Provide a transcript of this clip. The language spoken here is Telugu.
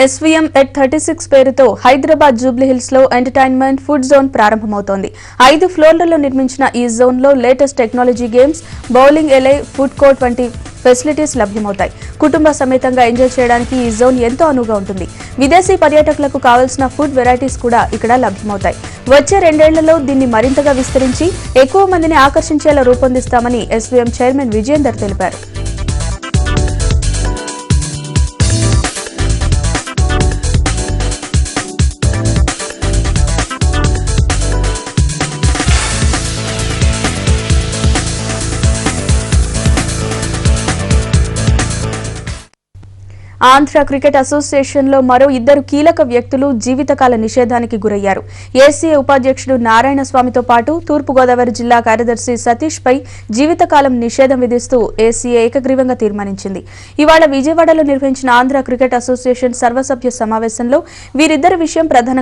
SVM at 36 పేరుతో హైదరాబాద్ జూబ్లీహిల్స్ లో ఎంటర్టైన్మెంట్ ఫుడ్ జోన్ ప్రారంభమవుతోంది. 5 ఫ్లోర్లలో నిర్మించిన ఈ జోన్ లో latest technology games, bowling alley, food court వంటి ఫెసిలిటీస్ లభ్యమవుతాయి. కుటుంబ సమేతంగా ఎంజాయ్ చేయడానికి ఈ జోన్ ఎంతో అనువుగా ఉంటుంది. విదేశీ పర్యాటకులకు కావాల్సిన ఫుడ్ వెరైటీస్ కూడా ఇక్కడ లభ్యమవుతాయి. వచ్చే 2 ఏళ్లలో దీన్ని మరింతగా విస్తరించి ఎక్కువ మందిని ఆకర్షించేలా రూపొందిస్తామని SVM చైర్మన్ విజయేందర్ తెలిపారు. ఆంధ్ర క్రికెట్ అసోసియేషన్లో మరో 2 కీలక వ్యక్తులు జీవితకాల నిషేధానికి గురయ్యారు. ఏసీఏ ఉపాధ్యక్షుడు నారాయణస్వామితో పాటు తూర్పుగోదావరి జిల్లా కార్యదర్శి సతీష్ పై జీవితకాలం నిషేధం విధిస్తూ ఏసీఏ ఏకగ్రీవంగా తీర్మానించింది. ఇవాళ విజయవాడలో నిర్వహించిన ఆంధ్ర క్రికెట్ అసోసియేషన్ సర్వసభ్య సమావేశంలో వీరిద్దరి విషయం ప్రధానంగా